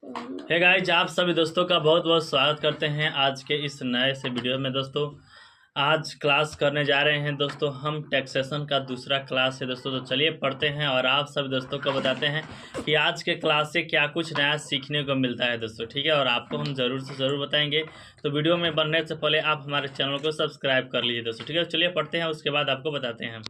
Hey guys, आप सभी दोस्तों का बहुत बहुत स्वागत करते हैं आज के इस नए से वीडियो में। दोस्तों आज क्लास करने जा रहे हैं दोस्तों हम टैक्सेशन का दूसरा क्लास है दोस्तों। तो चलिए पढ़ते हैं और आप सभी दोस्तों को बताते हैं कि आज के क्लास से क्या कुछ नया सीखने को मिलता है दोस्तों, ठीक है। और आपको हम ज़रूर से ज़रूर बताएंगे। तो वीडियो में बनने से पहले आप हमारे चैनल को सब्सक्राइब कर लीजिए दोस्तों, ठीक है। चलिए पढ़ते हैं, उसके बाद आपको बताते हैं।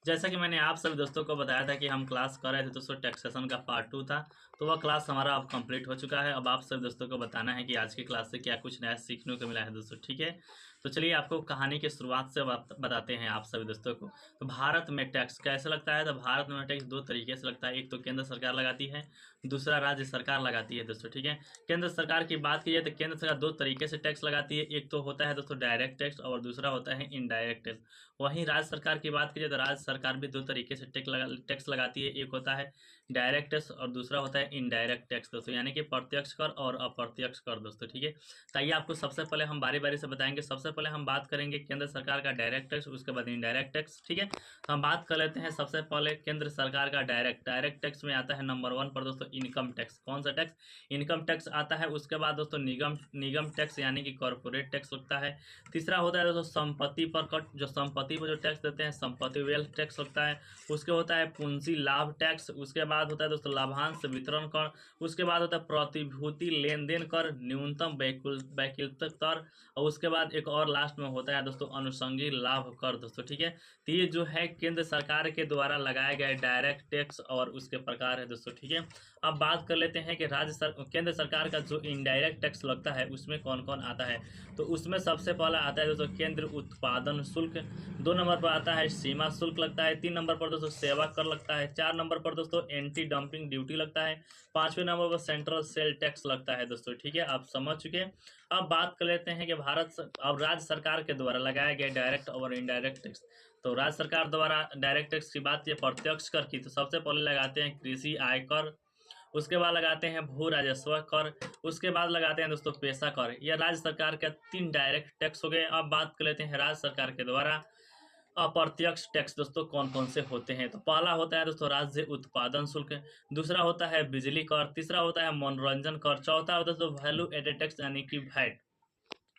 जैसा कि मैंने आप सभी दोस्तों को बताया था कि हम क्लास कर रहे थे दोस्तों, टैक्सेशन का पार्ट 2 था। तो वह क्लास हमारा अब कंप्लीट हो चुका है। अब आप सभी दोस्तों को बताना है कि आज की क्लास से क्या कुछ नया सीखने को मिला है दोस्तों, ठीक है। तो चलिए आपको कहानी की शुरुआत से बताते हैं आप सभी दोस्तों को। तो भारत में टैक्स कैसे लगता है? तो भारत में टैक्स दो तरीके से लगता है। एक तो केंद्र सरकार लगाती है, दूसरा राज्य सरकार लगाती है दोस्तों, ठीक है। केंद्र सरकार की बात की जाए तो केंद्र सरकार दो तरीके से टैक्स लगाती है। एक तो होता है दोस्तों डायरेक्ट टैक्स और दूसरा होता है इनडायरेक्ट टैक्स। वहीं राज्य सरकार की बात की जाए तो राज्य सरकार भी दो तरीके से टैक्स लगाती है। एक होता है डायरेक्ट टैक्स और दूसरा होता है इनडायरेक्ट टैक्स दोस्तों, यानी कि प्रत्यक्ष कर और अप्रत्यक्ष कर दोस्तों, ठीक है। तो आइए आपको सबसे पहले हम बारी बारी से बताएंगे। सबसे पहले हम बात करेंगे केंद्र सरकार का डायरेक्ट टैक्स, उसके बाद इनडायरेक्ट टैक्स, ठीक है। तो हम बात कर लेते हैं सबसे पहले केंद्र सरकार का डायरेक्ट टैक्स में आता है नंबर 1 पर दोस्तों इनकम टैक्स। कौन सा टैक्स? इनकम टैक्स आता है। उसके बाद दोस्तों निगम टैक्स यानी कि कॉर्पोरेट टैक्स लगता है। तीसरा होता है दोस्तों संपत्ति पर कट, जो संपत्ति पर जो टैक्स देते हैं संपत्ति वेल्थ टैक्स लगता है। उसके होता है पूंजी लाभ टैक्स। उसके बाद होता है दोस्तों लाभांश वितरण कर। उसके बाद होता है प्रतिभूति लेन देन कर, न्यूनतम वैकल्पिक कर, और उसके बाद एक और लास्ट में होता है दोस्तों अनुषंगी लाभ कर दोस्तों, ठीक है। तो ये जो है केंद्र सरकार के द्वारा लगाए गए डायरेक्ट टैक्स और उसके प्रकार है दोस्तों, ठीक है। अब बात कर लेते हैं कि केंद्र सरकार का जो इनडायरेक्ट टैक्स लगता है उसमें कौन कौन आता है। तो उसमें सबसे पहला आता है दोस्तों केंद्र उत्पादन शुल्क। 2 नंबर पर आता है सीमा शुल्क लगता है। 3 नंबर पर दोस्तों सेवा कर लगता है। 4 नंबर पर दोस्तों एंटी डंपिंग ड्यूटी लगता है। 5वें नंबर पर सेंट्रल सेल टैक्स लगता है दोस्तों, ठीक है। आप समझ चुके हैं। अब बात कर लेते हैं कि अब राज्य सरकार के द्वारा लगाए गए डायरेक्ट और इनडायरेक्ट टैक्स। तो राज्य सरकार द्वारा डायरेक्ट टैक्स की बात ये प्रत्यक्ष कर की, तो सबसे पहले लगाते हैं कृषि आयकर। उसके बाद लगाते हैं भू राजस्व कर। उसके बाद लगाते हैं दोस्तों पेशा कर। यह राज्य सरकार के 3 डायरेक्ट टैक्स हो गए। अब बात कर लेते हैं राज्य सरकार के द्वारा अप्रत्यक्ष टैक्स दोस्तों कौन कौन से होते हैं। तो पहला होता है दोस्तों राज्य उत्पादन शुल्क। दूसरा होता है बिजली कर। तीसरा होता है मनोरंजन कर। चौथा होता है दोस्तों वैल्यू एडेड टैक्स यानी कि वैट।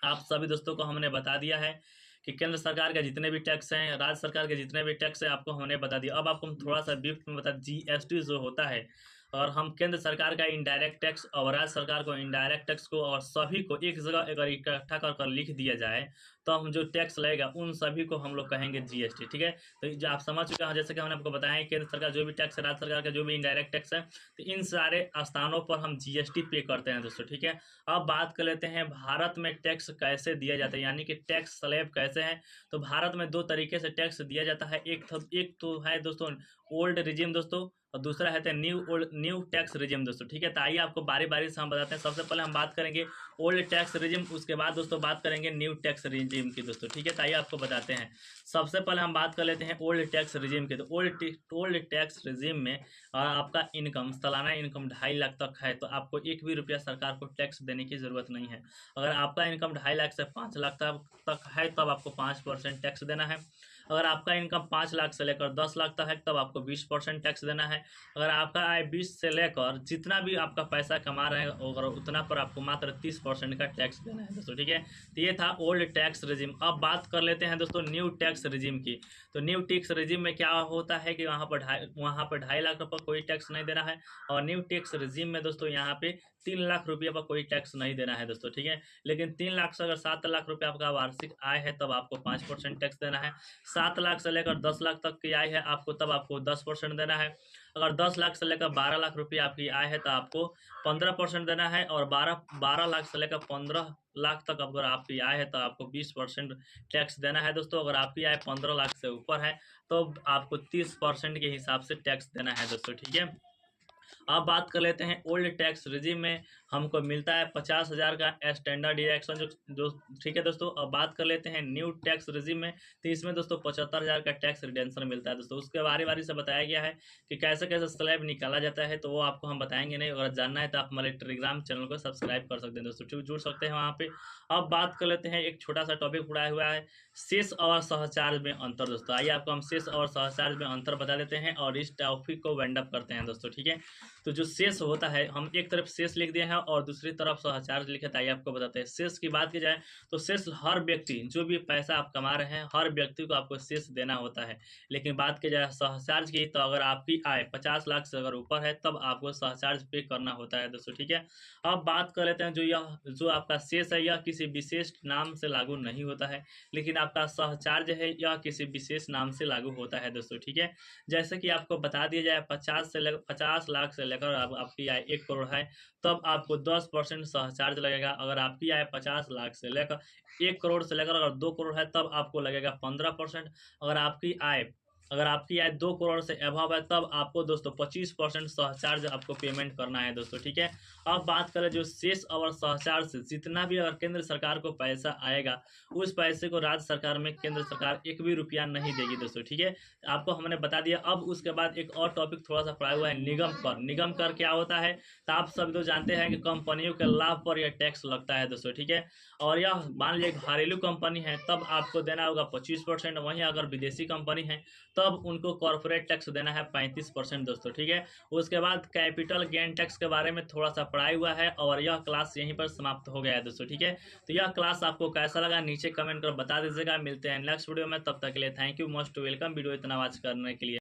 आप सभी दोस्तों को हमने बता दिया है कि केंद्र सरकार के जितने भी टैक्स हैं, राज्य सरकार के जितने भी टैक्स हैं, आपको हमने बता दिया। अब आपको हम थोड़ा सा ब्रीफ में बता, जीएसटी जो होता है और हम केंद्र सरकार का इनडायरेक्ट टैक्स और राज्य सरकार को इनडायरेक्ट टैक्स को और सभी को एक जगह अगर इकट्ठा कर लिख दिया जाए तो हम जो टैक्स लगेगा उन सभी को हम लोग कहेंगे जीएसटी, ठीक है। तो जो आप समझ चुके हैं, जैसे कि हमने आपको बताया केंद्र सरकार जो भी टैक्स है, राज्य सरकार का जो भी इनडायरेक्ट टैक्स है, तो इन सारे स्थानों पर हम जीएसटी पे करते हैं दोस्तों, ठीक है। अब बात कर लेते हैं भारत में टैक्स कैसे दिया जाता है, यानी कि टैक्स स्लैब कैसे है। तो भारत में दो तरीके से टैक्स दिया जाता है। एक तो है दोस्तों ओल्ड रिजिम दोस्तों, और दूसरा है न्यू टैक्स रिजिम दोस्तों, ठीक है। तो आइए आपको बारी बारी से हम बताते हैं। सबसे पहले हम बात करेंगे ओल्ड टैक्स रिजिम, उसके बाद दोस्तों बात करेंगे न्यू टैक्स रिजिम की दोस्तों, ठीक है। तो आइए आपको बताते हैं। सबसे पहले हम बात कर लेते हैं ओल्ड टैक्स रिजिम की। तो ओल्ड टैक्स रिजिम में आपका इनकम, सालाना इनकम 2.5 लाख तक है तो आपको एक भी रुपया सरकार को टैक्स देने की जरूरत नहीं है। अगर आपका इनकम 2.5 लाख से 5 लाख तक है तब आपको 5% टैक्स देना है। अगर आपका इनकम 5 लाख से लेकर 10 लाख तक है तब आपको 20% टैक्स देना है। अगर आपका आय 20 से लेकर जितना भी आपका पैसा कमा रहे हैं अगर उतना पर आपको मात्र 30% का टैक्स देना है दोस्तों, ठीक है। तो ये था ओल्ड टैक्स रिजिम। अब बात कर लेते हैं दोस्तों न्यू टैक्स रिजिम की। तो न्यू टैक्स रिजिम में क्या होता है कि वहाँ पर 2.5 लाख रुपये कोई टैक्स नहीं देना है। और न्यू टैक्स रिजिम में दोस्तों यहाँ पे 3 लाख रुपये पर कोई टैक्स नहीं देना है दोस्तों, ठीक है। लेकिन 3 लाख से अगर 7 लाख रुपये आपका वार्षिक आय है तब आपको 5% टैक्स देना है। 7 लाख से लेकर 10 लाख तक की आय है तब आपको 10% देना है। अगर 10 लाख से लेकर 12 लाख रुपये आपकी आय है तो आपको 15% देना है। और 12 लाख से लेकर 15 लाख तक अगर आपकी आय है तो आपको 20% टैक्स देना है दोस्तों। अगर आपकी आय 15 लाख से ऊपर है तो आपको 30% के हिसाब से टैक्स देना है दोस्तों, ठीक है। अब बात कर लेते हैं ओल्ड टैक्स रिजिम में हमको मिलता है 50,000 का स्टैंडर्ड डिडक्शन जो ठीक है दोस्तों। अब बात कर लेते हैं न्यू टैक्स रिजिम में, तो इसमें दोस्तों 75,000 का टैक्स रिडेंशन मिलता है दोस्तों। उसके बारी से बताया गया है कि कैसे कैसे स्लैब निकाला जाता है, तो वो आपको हम बताएंगे नहीं। अगर जानना है तो आप हमारे टेलीग्राम चैनल को सब्सक्राइब कर सकते हैं दोस्तों, जुड़ सकते हैं वहाँ पे। अब बात कर लेते हैं, एक छोटा सा टॉपिक उड़ाया हुआ है शेष और सहचार्ज में अंतर दोस्तों। आइए आपको हम शेष और सहचार्ज में अंतर बता देते हैं और इस टॉपिक को वाइंड अप करते हैं दोस्तों, ठीक है। तो जो शेष होता है, हम एक तरफ शेष लिख दिए हैं और दूसरी तरफ सहचार्ज लिखे, आइए आपको बताते हैं। शेष की बात की जाए तो शेष हर व्यक्ति, जो भी पैसा आप कमा रहे हैं, हर व्यक्ति को आपको शेष देना होता है। लेकिन बात की जाए सहचार्ज की, तो अगर आपकी आय 50 लाख से अगर ऊपर है तब आपको सहचार्ज पे करना होता है दोस्तों, ठीक है। अब बात कर लेते हैं जो आपका शेष है, यह किसी विशेष नाम से लागू नहीं होता है, लेकिन आपका सहचार्ज है यह किसी विशेष नाम से लागू होता है दोस्तों, ठीक है। जैसे कि आपको बता दिया जाए 50 लाख से लेकर आपकी आय 1 करोड़ है, तब आपको 10% सहचार्ज लगेगा। अगर आपकी आय 50 लाख से लेकर 1 करोड़ से लेकर अगर 2 करोड़ है तब आपको लगेगा 15%। अगर आपकी आय 2 करोड़ से अबव है तब आपको दोस्तों 25% सहचार्ज आपको पेमेंट करना है दोस्तों, ठीक है। अब बात करें जो शेष और सहचार्ज से जितना भी अगर केंद्र सरकार को पैसा आएगा, उस पैसे को राज्य सरकार में केंद्र सरकार 1 भी रुपया नहीं देगी दोस्तों, ठीक है। आपको हमने बता दिया। अब उसके बाद एक और टॉपिक थोड़ा सा पढ़ा हुआ है, निगम कर। निगम कर क्या होता है, तो आप सब तो जानते हैं कि कंपनियों के लाभ पर यह टैक्स लगता है दोस्तों, ठीक है। और यह मान लीजिए घरेलू कंपनी है तब आपको देना होगा 25%, वहीं अगर विदेशी कंपनी है तब उनको कॉर्पोरेट टैक्स देना है 35% दोस्तों, ठीक है। उसके बाद कैपिटल गेन टैक्स के बारे में थोड़ा सा पढ़ाई हुआ है और यह क्लास यहीं पर समाप्त हो गया है दोस्तों, ठीक है। तो यह क्लास आपको कैसा लगा नीचे कमेंट कर बता दीजिएगा। मिलते हैं नेक्स्ट वीडियो में, तब तक के लिए thank you, most welcome video इतना वॉच करने के लिए।